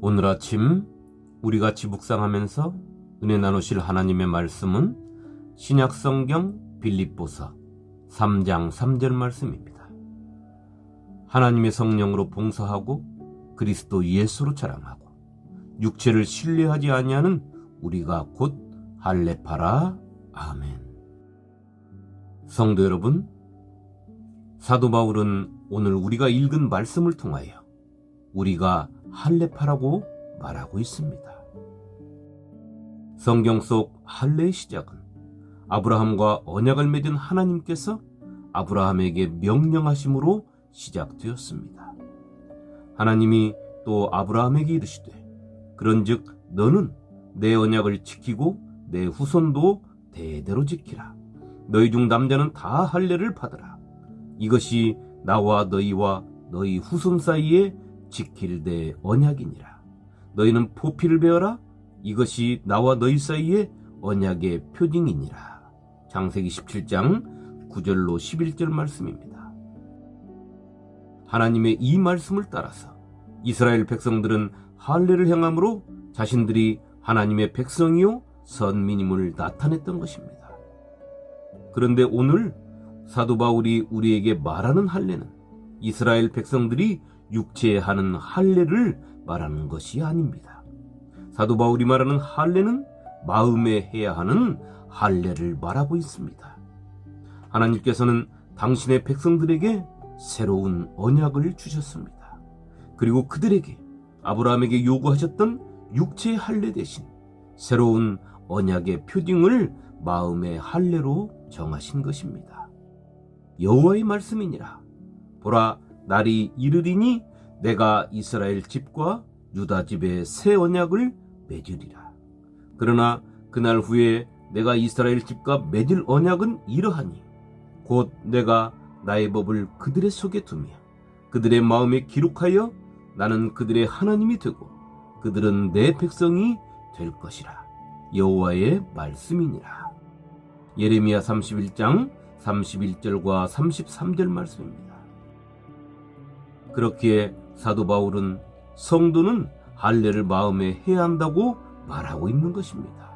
오늘 아침 우리 같이 묵상하면서 은혜 나누실 하나님의 말씀은 신약성경 빌립보서 3장 3절 말씀입니다. 하나님의 성령으로 봉사하고 그리스도 예수로 자랑하고 육체를 신뢰하지 아니하는 우리가 곧 할례파라. 아멘. 성도 여러분, 사도 바울은 오늘 우리가 읽은 말씀을 통하여 우리가 할례파라고 말하고 있습니다. 성경 속 할례의 시작은 아브라함과 언약을 맺은 하나님께서 아브라함에게 명령하심으로 시작되었습니다. 하나님이 또 아브라함에게 이르시되 그런즉 너는 내 언약을 지키고 내 후손도 대대로 지키라. 너희 중 남자는 다 할례를 받으라. 이것이 나와 너희와 너희 후손 사이에 지킬 내 언약이니라. 너희는 포피를 베어라. 이것이 나와 너희 사이에 언약의 표징이니라. 창세기 17장 9절로 11절 말씀입니다. 하나님의 이 말씀을 따라서 이스라엘 백성들은 할례를 행함으로 자신들이 하나님의 백성이요 선민임을 나타냈던 것입니다. 그런데 오늘 사도 바울이 우리에게 말하는 할례는 이스라엘 백성들이 육체에 하는 할례를 말하는 것이 아닙니다. 사도 바울이 말하는 할례는 마음에 해야 하는 할례를 말하고 있습니다. 하나님께서는 당신의 백성들에게 새로운 언약을 주셨습니다. 그리고 그들에게 아브라함에게 요구하셨던 육체의 할례 대신 새로운 언약의 표징을 마음의 할례로 정하신 것입니다. 여호와의 말씀이니라. 보라, 날이 이르리니 내가 이스라엘 집과 유다 집에 새 언약을 맺으리라. 그러나 그날 후에 내가 이스라엘 집과 맺을 언약은 이러하니 곧 내가 나의 법을 그들의 속에 두며 그들의 마음에 기록하여 나는 그들의 하나님이 되고 그들은 내 백성이 될 것이라. 여호와의 말씀이니라. 예레미야 31장 31절과 33절 말씀입니다. 그렇기에 사도 바울은 성도는 할례를 마음에 해야 한다고 말하고 있는 것입니다.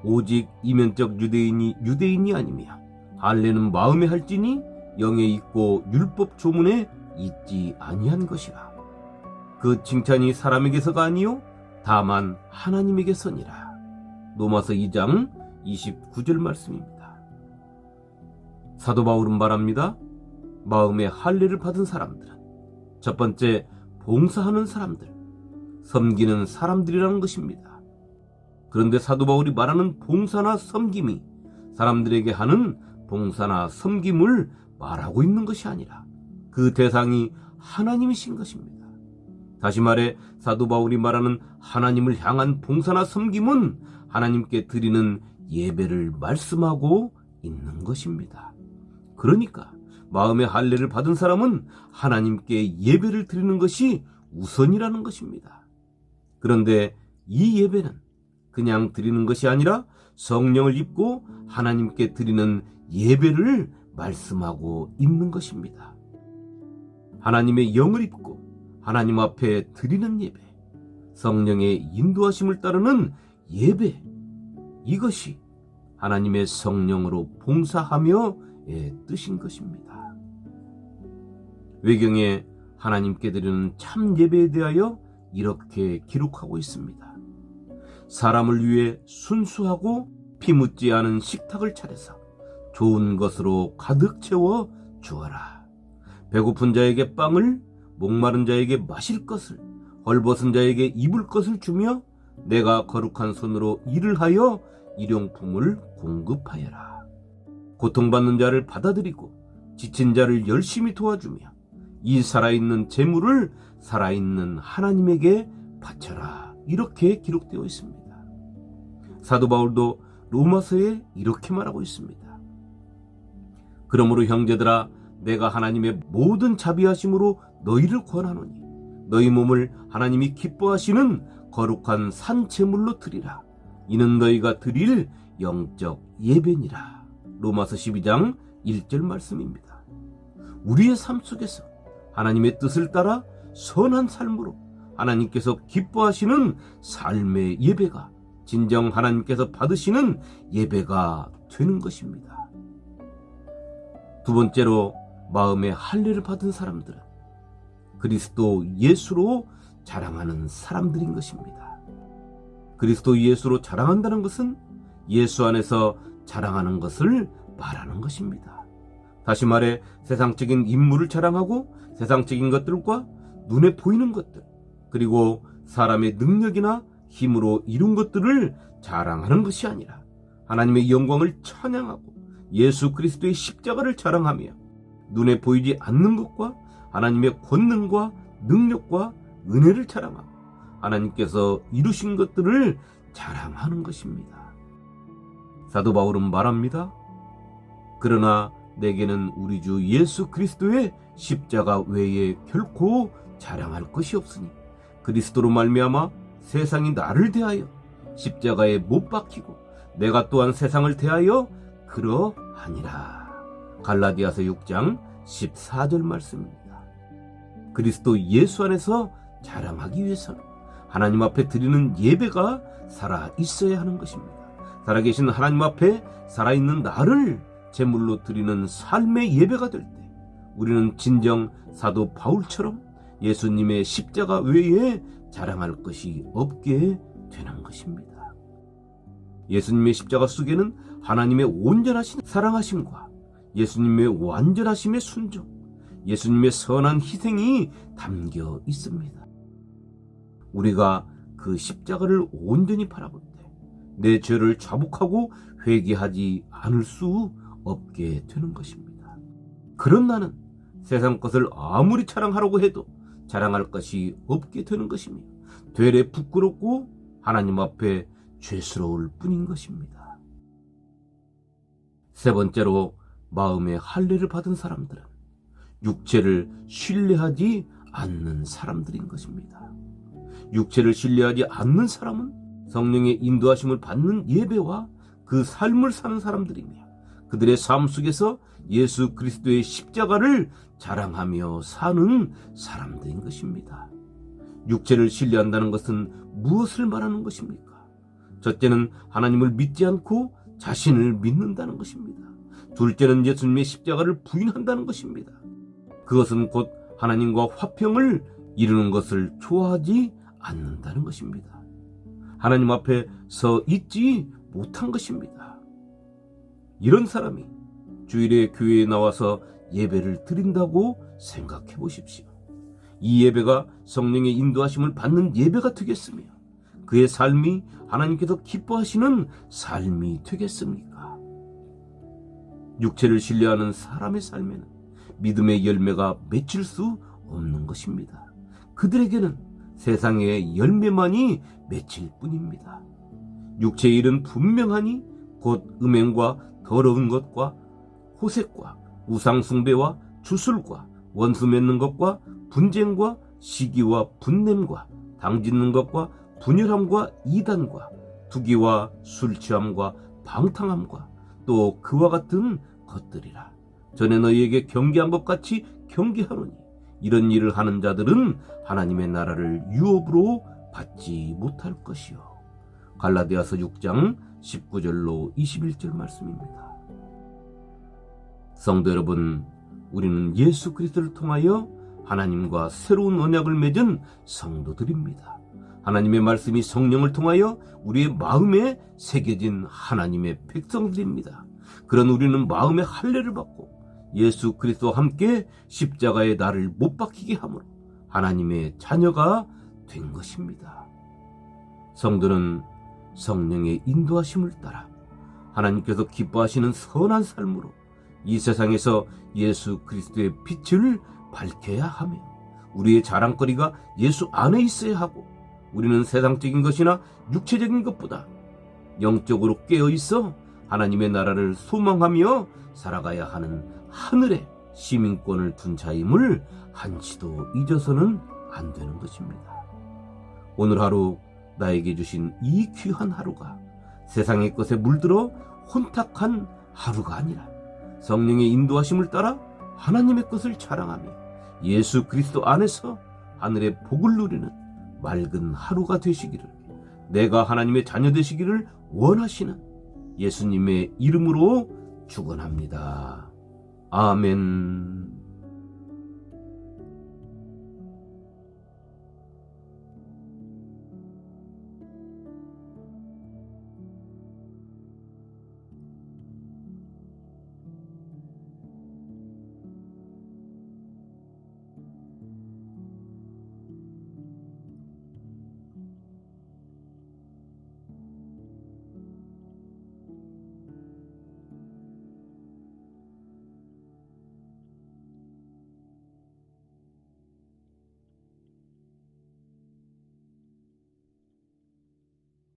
오직 이면적 유대인이 아니며 할례는 마음에 할지니 영에 있고 율법 조문에 있지 아니한 것이라. 그 칭찬이 사람에게서가 아니요 다만 하나님에게서니라. 로마서 2장 29절 말씀입니다. 사도 바울은 말합니다. 마음에 할례를 받은 사람들은 첫 번째 봉사하는 사람들, 섬기는 사람들이라는 것입니다. 그런데 사도 바울이 말하는 봉사나 섬김이 사람들에게 하는 봉사나 섬김을 말하고 있는 것이 아니라 그 대상이 하나님이신 것입니다. 다시 말해 사도 바울이 말하는 하나님을 향한 봉사나 섬김은 하나님께 드리는 예배를 말씀하고 있는 것입니다. 그러니까 마음의 할례를 받은 사람은 하나님께 예배를 드리는 것이 우선이라는 것입니다. 그런데 이 예배는 그냥 드리는 것이 아니라 성령을 입고 하나님께 드리는 예배를 말씀하고 있는 것입니다. 하나님의 영을 입고 하나님 앞에 드리는 예배, 성령의 인도하심을 따르는 예배, 이것이 하나님의 성령으로 봉사하며의 뜻인 것입니다. 외경에 하나님께 드리는 참 예배에 대하여 이렇게 기록하고 있습니다. 사람을 위해 순수하고 피 묻지 않은 식탁을 차려서 좋은 것으로 가득 채워 주어라. 배고픈 자에게 빵을, 목마른 자에게 마실 것을, 헐벗은 자에게 입을 것을 주며 내가 거룩한 손으로 일을 하여 일용품을 공급하여라. 고통받는 자를 받아들이고 지친 자를 열심히 도와주며 이 살아있는 재물을 살아있는 하나님에게 바쳐라. 이렇게 기록되어 있습니다. 사도 바울도 로마서에 이렇게 말하고 있습니다. 그러므로 형제들아, 내가 하나님의 모든 자비하심으로 너희를 권하노니 너희 몸을 하나님이 기뻐하시는 거룩한 산제물로 드리라. 이는 너희가 드릴 영적 예배니라. 로마서 12장 1절 말씀입니다. 우리의 삶 속에서 하나님의 뜻을 따라 선한 삶으로 하나님께서 기뻐하시는 삶의 예배가 진정 하나님께서 받으시는 예배가 되는 것입니다. 두 번째로 마음의 할례를 받은 사람들은 그리스도 예수로 자랑하는 사람들인 것입니다. 그리스도 예수로 자랑한다는 것은 예수 안에서 자랑하는 것을 말하는 것입니다. 다시 말해 세상적인 인물을 자랑하고 세상적인 것들과 눈에 보이는 것들, 그리고 사람의 능력이나 힘으로 이룬 것들을 자랑하는 것이 아니라 하나님의 영광을 찬양하고 예수 그리스도의 십자가를 자랑하며 눈에 보이지 않는 것과 하나님의 권능과 능력과 은혜를 자랑하고 하나님께서 이루신 것들을 자랑하는 것입니다. 사도 바울은 말합니다. 그러나 내게는 우리 주 예수 그리스도의 십자가 외에 결코 자랑할 것이 없으니 그리스도로 말미암아 세상이 나를 대하여 십자가에 못 박히고 내가 또한 세상을 대하여 그러하니라. 갈라디아서 6장 14절 말씀입니다. 그리스도 예수 안에서 자랑하기 위해서는 하나님 앞에 드리는 예배가 살아 있어야 하는 것입니다. 살아계신 하나님 앞에 살아있는 나를 제물로 드리는 삶의 예배가 될 때 우리는 진정 사도 바울처럼 예수님의 십자가 외에 자랑할 것이 없게 되는 것입니다. 예수님의 십자가 속에는 하나님의 온전하신 사랑하심과 예수님의 완전하심의 순종, 예수님의 선한 희생이 담겨 있습니다. 우리가 그 십자가를 온전히 바라볼 때 내 죄를 자복하고 회개하지 않을 수 없게 되는 것입니다. 그런 나는 세상 것을 아무리 자랑하려고 해도 자랑할 것이 없게 되는 것이며 되레 부끄럽고 하나님 앞에 죄스러울 뿐인 것입니다. 세 번째로 마음의 할례를 받은 사람들은 육체를 신뢰하지 않는 사람들인 것입니다. 육체를 신뢰하지 않는 사람은 성령의 인도하심을 받는 예배와 그 삶을 사는 사람들이며 그들의 삶 속에서 예수 그리스도의 십자가를 자랑하며 사는 사람들인 것입니다. 육체를 신뢰한다는 것은 무엇을 말하는 것입니까? 첫째는 하나님을 믿지 않고 자신을 믿는다는 것입니다. 둘째는 예수님의 십자가를 부인한다는 것입니다. 그것은 곧 하나님과 화평을 이루는 것을 좋아하지 않는다는 것입니다. 하나님 앞에 서 있지 못한 것입니다. 이런 사람이 주일에 교회에 나와서 예배를 드린다고 생각해 보십시오. 이 예배가 성령의 인도하심을 받는 예배가 되겠으며 그의 삶이 하나님께서 기뻐하시는 삶이 되겠습니까? 육체를 신뢰하는 사람의 삶에는 믿음의 열매가 맺힐 수 없는 것입니다. 그들에게는 세상의 열매만이 맺힐 뿐입니다. 육체의 일은 분명하니 곧 음행과 더러운 것과 호색과 우상숭배와 주술과 원수 맺는 것과 분쟁과 시기와 분냄과 당짓는 것과 분열함과 이단과 투기와 술취함과 방탕함과 또 그와 같은 것들이라. 전에 너희에게 경계한 것 같이 경계하노니 이런 일을 하는 자들은 하나님의 나라를 유업으로 받지 못할 것이요. 갈라디아서 6장 19절로 21절 말씀입니다. 성도 여러분, 우리는 예수 그리스도를 통하여 하나님과 새로운 언약을 맺은 성도들입니다. 하나님의 말씀이 성령을 통하여 우리의 마음에 새겨진 하나님의 백성들입니다. 그런 우리는 마음의 할례를 받고 예수 그리스도와 함께 십자가에 나를 못 박히게 함으로 하나님의 자녀가 된 것입니다. 성도는 성령의 인도하심을 따라 하나님께서 기뻐하시는 선한 삶으로 이 세상에서 예수 그리스도의 빛을 밝혀야 하며 우리의 자랑거리가 예수 안에 있어야 하고 우리는 세상적인 것이나 육체적인 것보다 영적으로 깨어있어 하나님의 나라를 소망하며 살아가야 하는 하늘의 시민권을 둔 자임을 한시도 잊어서는 안 되는 것입니다. 오늘 하루 나에게 주신 이 귀한 하루가 세상의 것에 물들어 혼탁한 하루가 아니라 성령의 인도하심을 따라 하나님의 것을 자랑하며 예수 그리스도 안에서 하늘의 복을 누리는 맑은 하루가 되시기를, 내가 하나님의 자녀 되시기를 원하시는 예수님의 이름으로 축원합니다. 아멘.